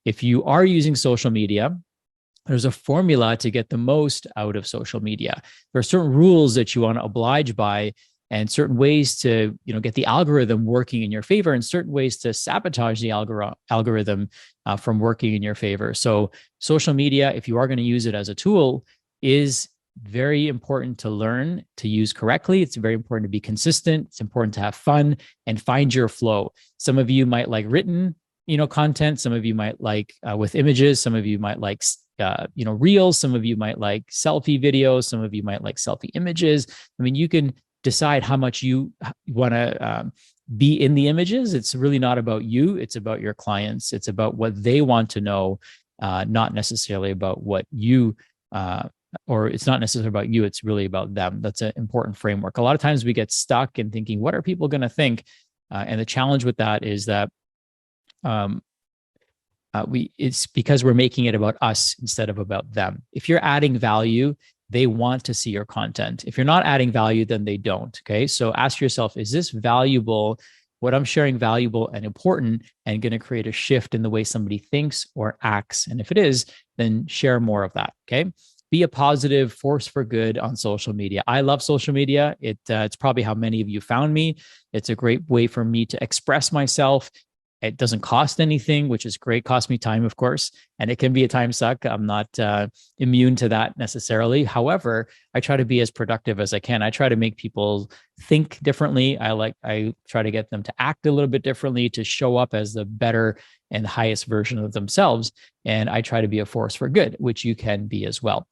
if you are using social media, there's a formula to get the most out of social media. There are certain rules that you want to oblige by, and certain ways to get the algorithm working in your favor, and certain ways to sabotage the algorithm from working in your favor. So social media, if you are going to use it as a tool, is very important to learn to use correctly. It's very important to be consistent. It's important to have fun and find your flow. Some of you might like written content. Some of you might like with images. Some of you might like reels. Some of you might like selfie videos. Some of you might like selfie images. I mean, you can decide how much you want to be in the images. It's really not about you. It's about your clients. It's about what they want to know, not necessarily about what you, or it's not necessarily about you. It's really about them. That's an important framework. A lot of times we get stuck in thinking, what are people going to think? And the challenge with that is that it's because we're making it about us instead of about them. If you're adding value, they want to see your content. If you're not adding value, then they don't. Okay. So ask yourself, is this valuable? What I'm sharing valuable and important and going to create a shift in the way somebody thinks or acts? And if it is, then share more of that. Okay. Be a positive force for good on social media. I love social media. It's probably how many of you found me. It's a great way for me to express myself. It doesn't cost anything, which is great. Cost me time, of course, and it can be a time suck. I'm not immune to that necessarily. However, I try to be as productive as I can. I try to make people think differently. I try to get them to act a little bit differently, to show up as the better and highest version of themselves. And I try to be a force for good, which you can be as well.